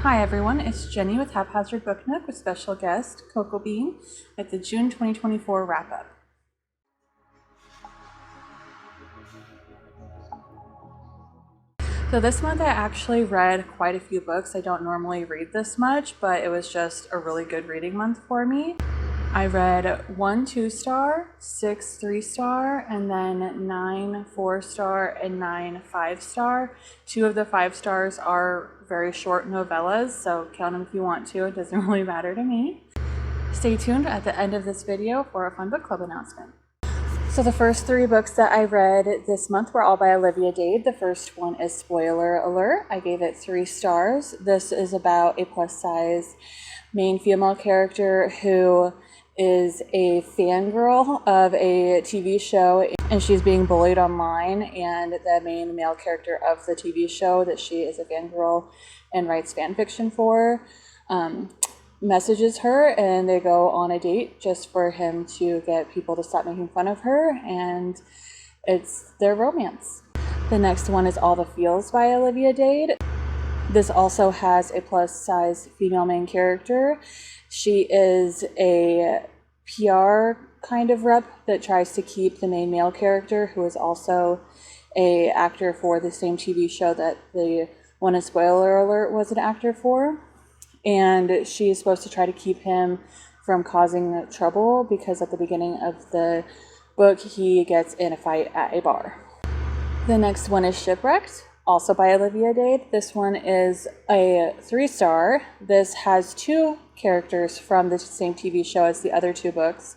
Hi everyone, it's Jenny with Haphazard Book Nook with special guest Coco Bean at the June 2024 wrap-up. So this month I actually read quite a few books. I don't normally read this much, but it was just a really good reading month for me. I read 1 2-star, 6 3-star, and then 9 4-star, and 9 5-star. 2 of the 5 stars are very short novellas, so count them if you want to. It doesn't really matter to me. Stay tuned at the end of this video for a fun book club announcement. So the first 3 books that I read this month were all by Olivia Dade. The first one is Spoiler Alert. I gave it 3 stars. This is about a plus-size main female character who is a fangirl of a TV show, and she's being bullied online, and the main male character of the TV show that she is a fangirl and writes fan fiction for messages her, and they go on a date just for him to get people to stop making fun of her, and it's their romance. The next one is All the Feels by Olivia Dade. This also has a plus-size female main character. She is a PR kind of rep that tries to keep the main male character, who is also an actor for the same TV show that the one in Spoiler Alert was an actor for. And she is supposed to try to keep him from causing trouble because at the beginning of the book he gets in a fight at a bar. The next one is Shipwrecked, also by Olivia Dade. This one is a 3-star. This has 2 characters from the same TV show as the other 2 books.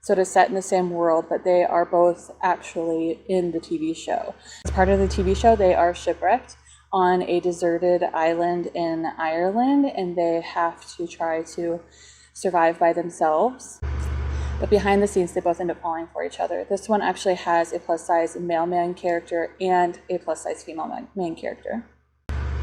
So it is set in the same world, but they are both actually in the TV show. As part of the TV show, they are shipwrecked on a deserted island in Ireland, and they have to try to survive by themselves. But behind the scenes, they both end up falling for each other. This one actually has a plus-size male main character and a plus-size female main character.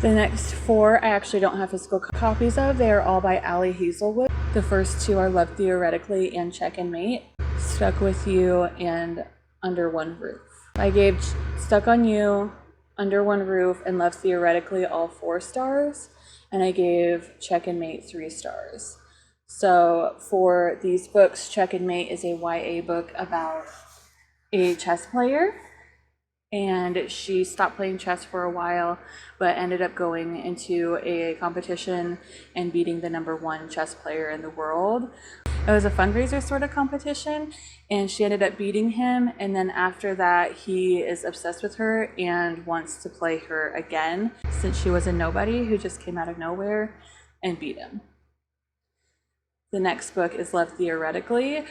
The next 4 I actually don't have physical copies of. They are all by Ali Hazelwood. The first 2 are Love Theoretically and Check and Mate, Stuck with You, and Under One Roof. I gave Stuck on You, Under One Roof, and Love Theoretically all 4 stars, and I gave Check and Mate 3 stars. So for these books, Check and Mate is a YA book about a chess player, and she stopped playing chess for a while, but ended up going into a competition and beating the #1 chess player in the world. It was a fundraiser sort of competition, and she ended up beating him, and then after that he is obsessed with her and wants to play her again, since she was a nobody who just came out of nowhere and beat him. The next book is Love Theoretically.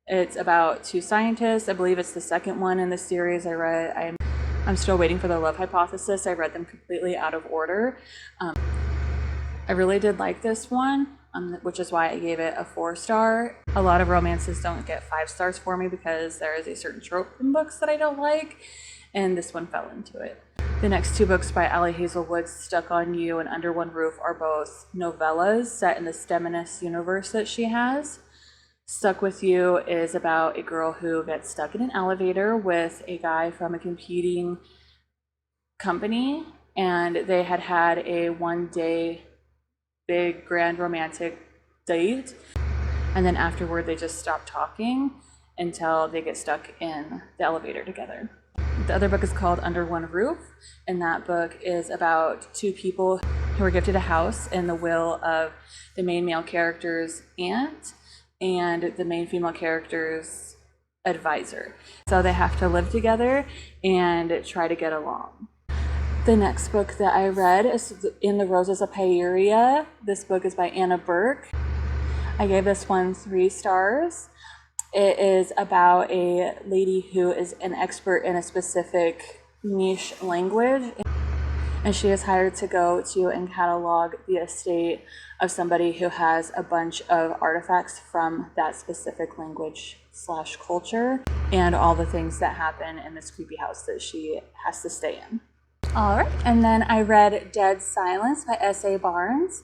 It's about 2 scientists. I believe it's the second one in the series I read. I'm still waiting for The Love Hypothesis. I read them completely out of order. I really did like this one, which is why I gave it a 4-star. A lot of romances don't get 5 stars for me because there is a certain trope in books that I don't like, and this one fell into it. The next 2 books by Ali Hazelwood, Stuck on You and Under One Roof, are both novellas set in the STEMinist universe that she has. Stuck with You is about a girl who gets stuck in an elevator with a guy from a competing company, and they had a 1-day big grand romantic date, and then afterward they just stop talking until they get stuck in the elevator together. The other book is called Under One Roof, and that book is about 2 people who are gifted a house in the will of the main male character's aunt and the main female character's advisor. So they have to live together and try to get along. The next book that I read is In the Roses of Pieria. This book is by Anna Burke. I gave this one 3 stars. It is about a lady who is an expert in a specific niche language, and she is hired to go to and catalog the estate of somebody who has a bunch of artifacts from that specific language / culture, and all the things that happen in this creepy house that she has to stay in. All right, and then I read Dead Silence by S.A. Barnes.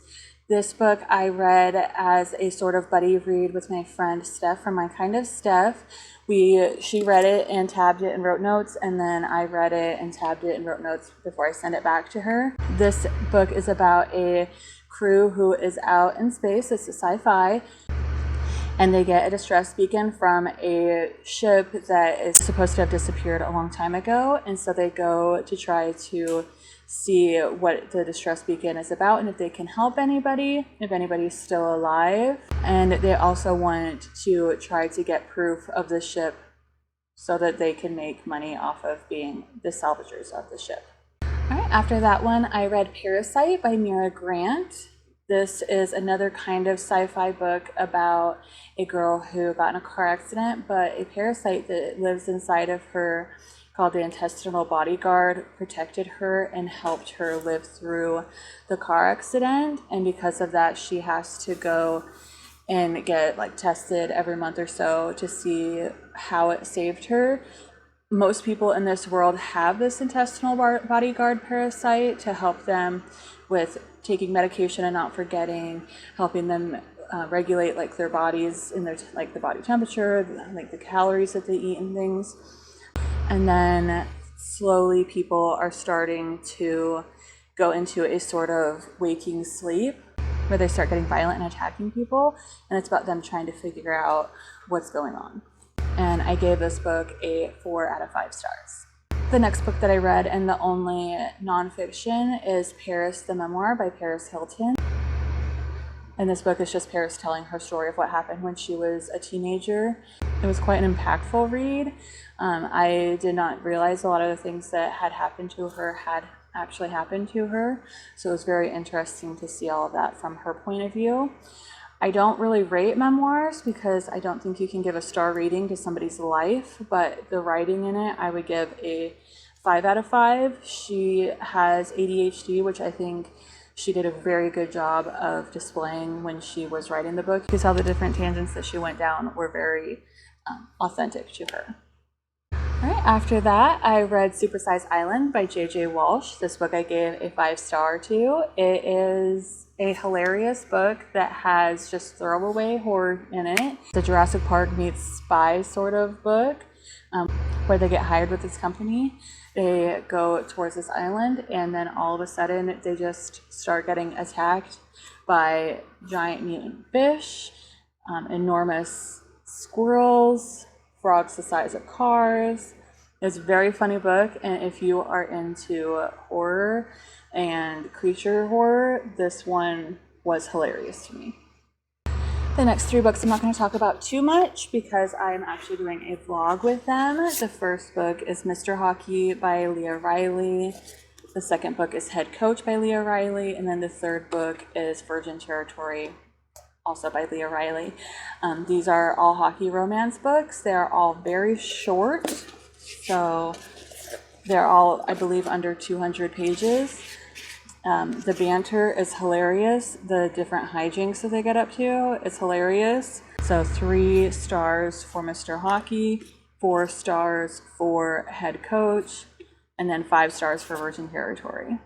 This book I read as a sort of buddy read with my friend Steph from My Kind of Steph. She read it and tabbed it and wrote notes, and then I read it and tabbed it and wrote notes before I sent it back to her. This book is about a crew who is out in space. It's a sci-fi. And they get a distress beacon from a ship that is supposed to have disappeared a long time ago. And so they go to try to see what the distress beacon is about and if they can help anybody, if anybody's still alive. And they also want to try to get proof of the ship so that they can make money off of being the salvagers of the ship. All right, after that one, I read Parasite by Mira Grant. This is another kind of sci-fi book about a girl who got in a car accident, but a parasite that lives inside of her called the intestinal bodyguard protected her and helped her live through the car accident. And because of that, she has to go and get tested every month or so to see how it saved her. Most people in this world have this intestinal bodyguard parasite to help them with taking medication and not forgetting, helping them regulate their bodies in their the body temperature, the calories that they eat and things. And then slowly people are starting to go into a sort of waking sleep where they start getting violent and attacking people, and it's about them trying to figure out what's going on. And I gave this book a 4 out of 5 stars. The next book that I read, and the only nonfiction, is Paris the Memoir by Paris Hilton. And this book is just Paris telling her story of what happened when she was a teenager. It was quite an impactful read. I did not realize a lot of the things that had happened to her had actually happened to her. So it was very interesting to see all of that from her point of view. I don't really rate memoirs because I don't think you can give a star rating to somebody's life, but the writing in it, I would give a 5 out of 5. She has ADHD, which I think she did a very good job of displaying when she was writing the book. You could tell the different tangents that she went down were very authentic to her. All right, after that, I read Supersize Island by J.J. Walsh. This book I gave a 5-star to. It is a hilarious book that has just throwaway horror in it. The Jurassic Park meets spy sort of book, where they get hired with this company. They go towards this island, and then all of a sudden they just start getting attacked by giant mutant fish, enormous squirrels, frogs the size of cars. It's a very funny book, and if you are into horror and creature horror, this one was hilarious to me. The next 3 books I'm not going to talk about too much because I'm actually doing a vlog with them. The first book is Mr. Hockey by Leah Riley. The second book is Head Coach by Leah Riley. And then the third book is Virgin Territory, also by Leah Riley. These are all hockey romance books. They're all very short. So they're all, I believe, under 200 pages. The banter is hilarious. The different hijinks that they get up to, it's hilarious. So 3 stars for Mr. Hockey, 4 stars for Head Coach, and then 5 stars for Virgin Territory.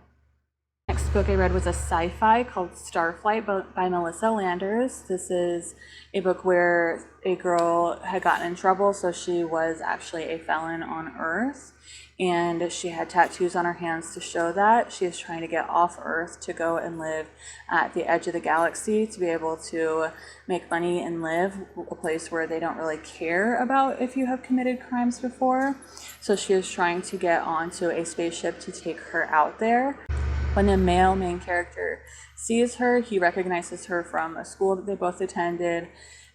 Next book I read was a sci-fi called Starflight by Melissa Landers. This is a book where a girl had gotten in trouble, so she was actually a felon on Earth, and she had tattoos on her hands to show that. She is trying to get off Earth to go and live at the edge of the galaxy to be able to make money and live a place where they don't really care about if you have committed crimes before. So she is trying to get onto a spaceship to take her out there. When the male main character sees her, he recognizes her from a school that they both attended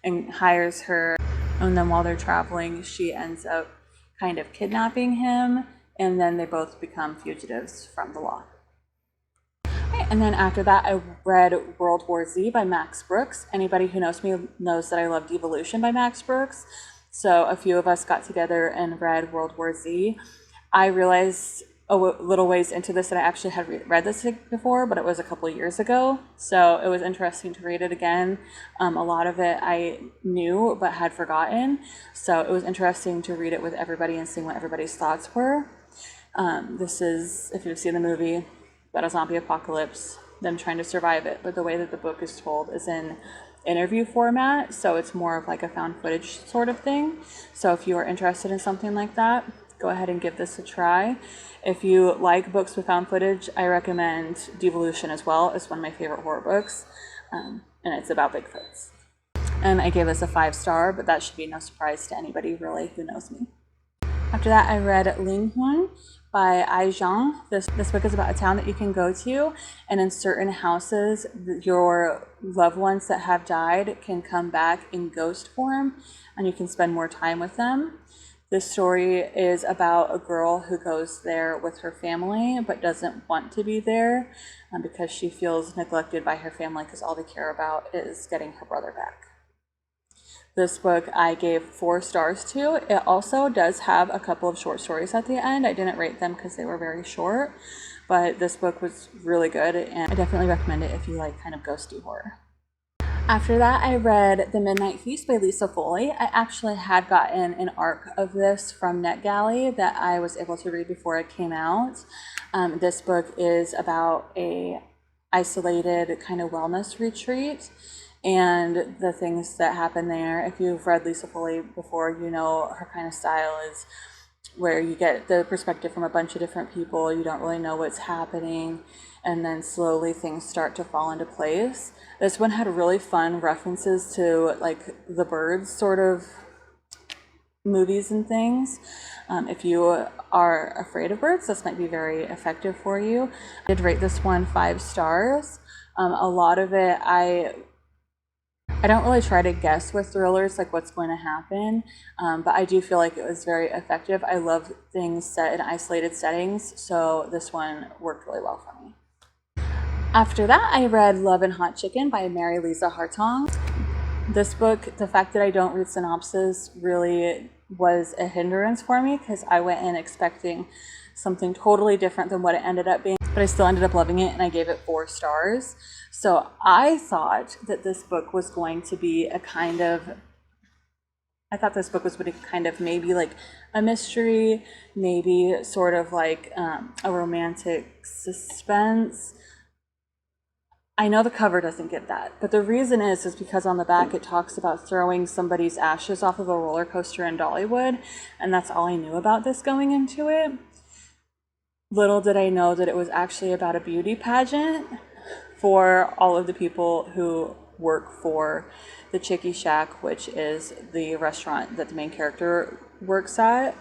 and hires her. And then while they're traveling, she ends up kind of kidnapping him, and then they both become fugitives from the law. Okay, and then after that, I read World War Z by Max Brooks. Anybody who knows me knows that I love Devolution by Max Brooks. So a few of us got together and read World War Z. I realized a little ways into this that I actually had read this before, but it was a couple of years ago. So it was interesting to read it again. A lot of it I knew but had forgotten. So it was interesting to read it with everybody and seeing what everybody's thoughts were. This is, if you've seen the movie, about a zombie apocalypse. them trying to survive it. But the way that the book is told is in interview format, so it's more of like a found footage sort of thing. So if you are interested in something like that, go ahead and give this a try. If you like books with found footage, I recommend Devolution as well. It's one of my favorite horror books, and it's about Bigfoots. And I gave this a 5-star, but that should be no surprise to anybody really who knows me. After that, I read Ling Hun by Ai Zhang. This book is about a town that you can go to, and in certain houses, your loved ones that have died can come back in ghost form, and you can spend more time with them. This story is about a girl who goes there with her family, but doesn't want to be there because she feels neglected by her family because all they care about is getting her brother back. This book I gave 4 stars to. It also does have a couple of short stories at the end. I didn't rate them because they were very short, but this book was really good, and I definitely recommend it if you like kind of ghosty horror. After that, I read The Midnight Feast by Lisa Foley. I actually had gotten an arc of this from NetGalley that I was able to read before it came out. This book is about a isolated kind of wellness retreat and the things that happen there. If you've read Lisa Foley before, you know her kind of style is where you get the perspective from a bunch of different people. You don't really know what's happening, and then slowly things start to fall into place. This one had really fun references to like the Birds sort of movies and things. If you are afraid of birds, this might be very effective for you. I did rate this one 5 stars. A lot of it, I don't really try to guess with thrillers like what's going to happen, but I do feel like it was very effective. I love things set in isolated settings, so this one worked really well for me. After that, I read Love and Hot Chicken by Mary Lisa Hartong. This book, the fact that I don't read synopsis really was a hindrance for me because I went in expecting something totally different than what it ended up being, but I still ended up loving it, and I gave it 4 stars. So I thought that this book was going to be maybe like a mystery, maybe sort of like a romantic suspense. I know the cover doesn't get that, but the reason is because on the back it talks about throwing somebody's ashes off of a roller coaster in Dollywood, and that's all I knew about this going into it. Little did I know that it was actually about a beauty pageant for all of the people who work for the Chicky Shack, which is the restaurant that the main character works at.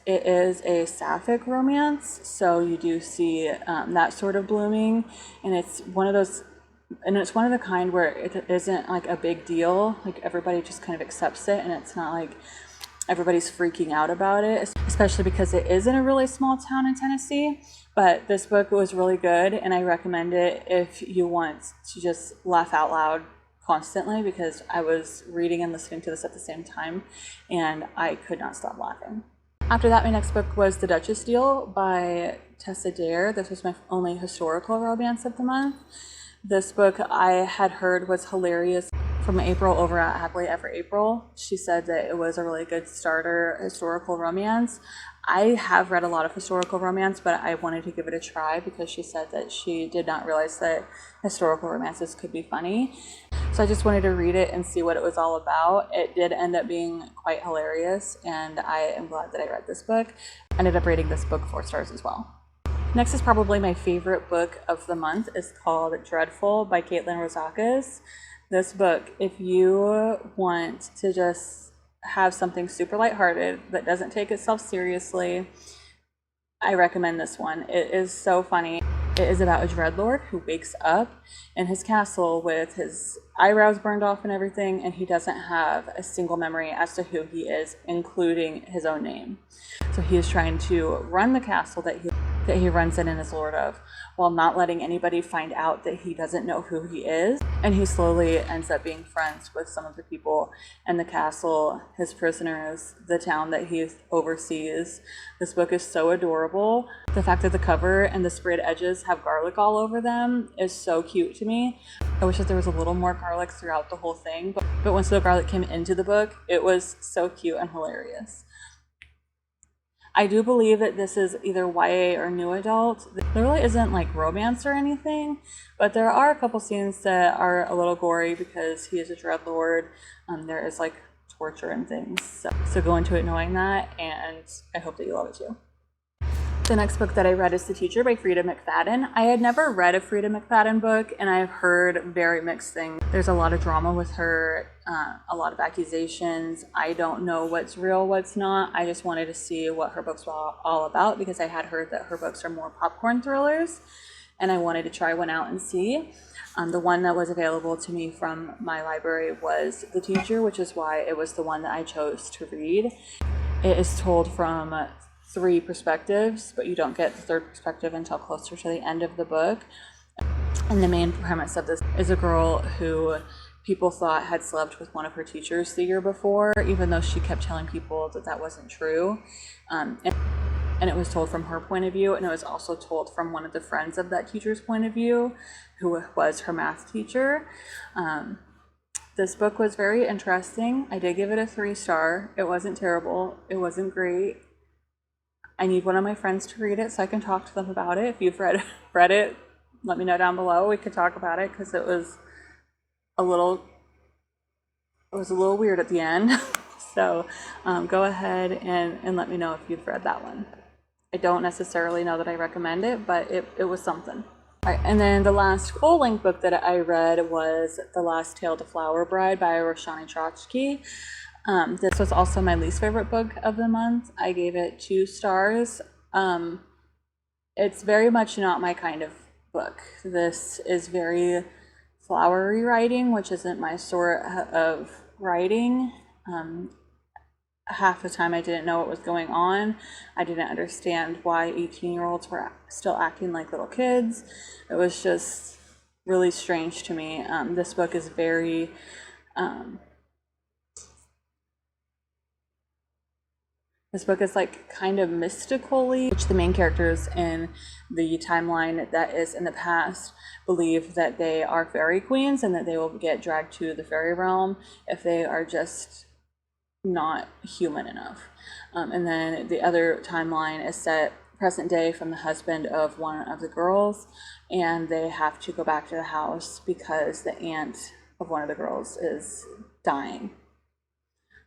It is a sapphic romance, so you do see that sort of blooming, and it's one of the kind where it isn't like a big deal, like everybody just kind of accepts it, and it's not like everybody's freaking out about it, especially because it is in a really small town in Tennessee. But this book was really good, and I recommend it if you want to just laugh out loud constantly, because I was reading and listening to this at the same time, and I could not stop laughing. After that, my next book was The Duchess Deal by Tessa Dare. This was my only historical romance of the month. This book I had heard was hilarious from April over at Happily Ever April. She said that it was a really good starter historical romance. I have read a lot of historical romance, but I wanted to give it a try because she said that she did not realize that historical romances could be funny. So I just wanted to read it and see what it was all about. It did end up being quite hilarious, and I am glad that I read this book. I ended up rating this book 4 stars as well. Next is probably my favorite book of the month. It's called Dreadful by Caitlin Rosakis. This book, if you want to just have something super lighthearted that doesn't take itself seriously, I recommend this one. It is so funny. It is about a dreadlord who wakes up in his castle with his eyebrows burned off and everything, and he doesn't have a single memory as to who he is, including his own name. So he is trying to run the castle that he runs in and is lord of, while not letting anybody find out that he doesn't know who he is. And he slowly ends up being friends with some of the people in the castle, his prisoners, the town that he oversees. This book is so adorable. The fact that the cover and the sprayed edges have garlic all over them is so cute to me. I wish that there was a little more garlic throughout the whole thing, but once the garlic came into the book, it was so cute and hilarious. I do believe that this is either YA or new adult. There really isn't like romance or anything, but there are a couple scenes that are a little gory because he is a dreadlord. There is like torture and things. So go into it knowing that, and I hope that you love it too. The next book that I read is The Teacher by Frida McFadden. I had never read a Frida McFadden book, and I've heard very mixed things. There's a lot of drama with her, a lot of accusations. I don't know what's real, what's not. I just wanted to see what her books were all about because I had heard that her books are more popcorn thrillers, and I wanted to try one out and see. The one that was available to me from my library was The Teacher, which is why it was the one that I chose to read. It is told from 3 perspectives, but you don't get the 3rd perspective until closer to the end of the book. And the main premise of this is a girl who people thought had slept with one of her teachers the year before, even though she kept telling people that that wasn't true. And it was told from her point of view, and it was also told from one of the friends of that teacher's point of view, who was her math teacher. This book was very interesting. I did give it a 3-star. It wasn't terrible. It wasn't great. I need one of my friends to read it so I can talk to them about it. If you've read it, let me know down below. We could talk about it because it was a little weird at the end. So go ahead and let me know if you've read that one. I don't necessarily know that I recommend it, but it was something. All right, and then the last full-length book that I read was The Last Tale to Flower Bride by Roshani Chokshi. This was also my least favorite book of the month. I gave it 2 stars. It's very much not my kind of book. This is very flowery writing, which isn't my sort of writing. Half the time I didn't know what was going on. I didn't understand why 18-year-olds were still acting like little kids. It was just really strange to me. This book is very This book is like kind of mystically, which the main characters in the timeline that is in the past believe that they are fairy queens and that they will get dragged to the fairy realm if they are just not human enough. And then the other timeline is set present day from the husband of one of the girls, and they have to go back to the house because the aunt of one of the girls is dying.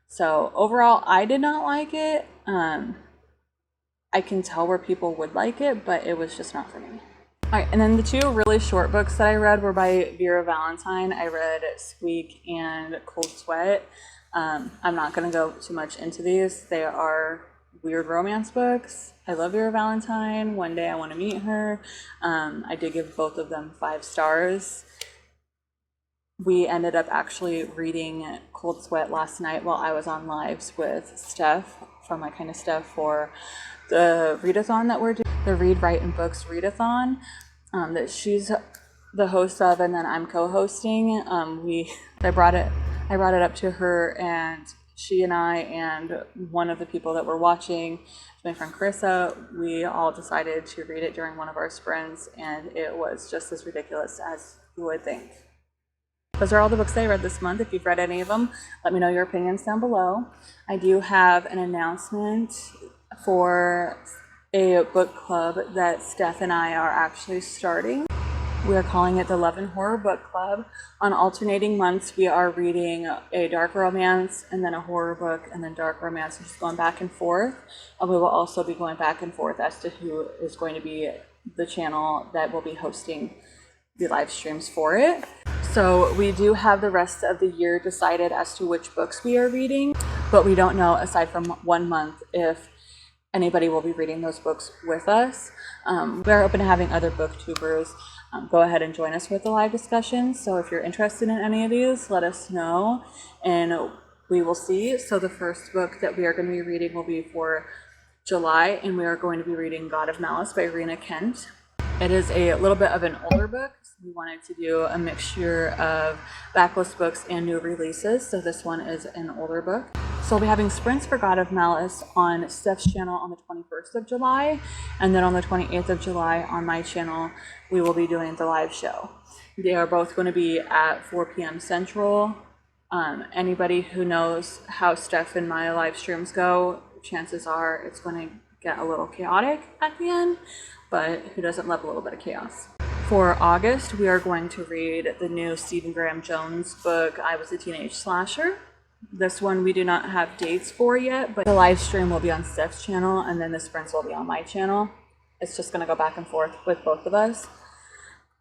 So overall, I did not like it. I can tell where people would like it, but it was just not for me. All right, and then the 2 really short books that I read were by Vera Valentine. I read Squeak and Cold Sweat. I'm not going to go too much into these. They are weird romance books. I love Vera Valentine. One day I want to meet her. I did give both of them 5 stars. We ended up actually reading Cold Sweat last night while I was on lives with Steph from My Kind of Stuff for the readathon that we're doing, the Read, Write, and Books readathon that she's the host of, and then I'm co-hosting. I brought it up to her, and she and I and one of the people that were watching, my friend Carissa, we all decided to read it during one of our sprints, and it was just as ridiculous as you would think. Those are all the books that I read this month. If you've read any of them, let me know your opinions down below. I do have an announcement for a book club that Steph and I are actually starting. We are calling it the Love and Horror Book Club. On alternating months, we are reading a dark romance and then a horror book and then dark romance, just going back and forth. And we will also be going back and forth as to who is going to be the channel that will be hosting the live streams for it. So we do have the rest of the year decided as to which books we are reading, but we don't know, aside from 1 month, if anybody will be reading those books with us. We are open to having other booktubers go ahead and join us with the live discussions. So if you're interested in any of these, let us know and we will see. So the first book that we are going to be reading will be for July, and we are going to be reading God of Malice by Rena Kent. It is a little bit of an older book. We wanted to do a mixture of backlist books and new releases, so this one is an older book. So we'll be having sprints for God of Malice on Steph's channel on the 21st of July, and then on the 28th of July on my channel, we will be doing the live show. They are both going to be at 4 p.m. Central. Anybody who knows how Steph and my live streams go, chances are it's going to get a little chaotic at the end, but who doesn't love a little bit of chaos? For August, we are going to read the new Stephen Graham Jones book, I Was a Teenage Slasher. This one we do not have dates for yet, but the live stream will be on Steph's channel and then the sprints will be on my channel. It's just going to go back and forth with both of us.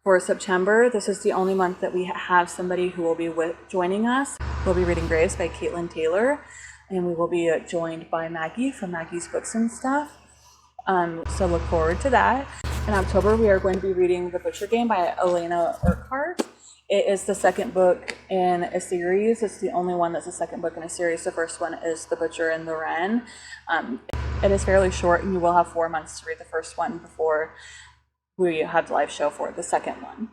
For September, this is the only month that we have somebody who will be joining us. We'll be reading Graves by Caitlin Taylor, and we will be joined by Maggie from Maggie's Books and Stuff. So look forward to that. In October, we are going to be reading The Butcher Game by Elena Urquhart. It is the second book in a series. It's the only one that's the second book in a series. The first one is The Butcher and the Wren. It is fairly short, and you will have 4 months to read the first one before we have the live show for the second one.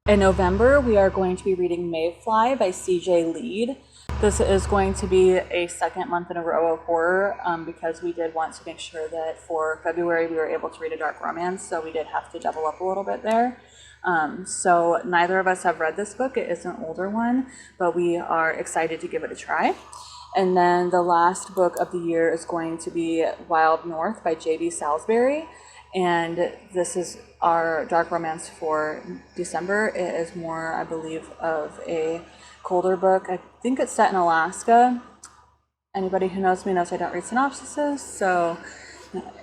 In November, we are going to be reading Mayfly by C.J. Lead. This is going to be a second month in a row of horror because we did want to make sure that for February we were able to read a dark romance, so we did have to double up a little bit there. So neither of us have read this book. It is an older one, but we are excited to give it a try. And then the last book of the year is going to be Wild North by J.B. Salisbury. And this is our dark romance for December. It is more, I believe, of a colder book. I think it's set in Alaska. Anybody who knows me knows I don't read synopsises, so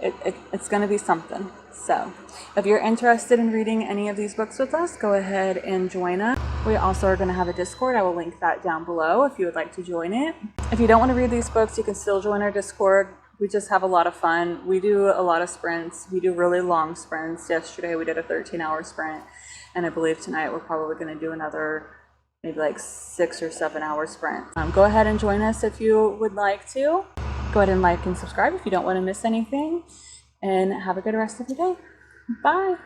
it's going to be something. So if you're interested in reading any of these books with us, go ahead and join us. We also are going to have a Discord. I will link that down below if you would like to join it. If you don't want to read these books, you can still join our Discord. We just have a lot of fun. We do a lot of sprints. We do really long sprints. Yesterday we did a 13-hour sprint, and I believe tonight we're probably going to do another maybe like 6 or 7 hour sprint. Go ahead and join us if you would like to. Go ahead and like and subscribe if you don't want to miss anything, and have a good rest of your day. Bye.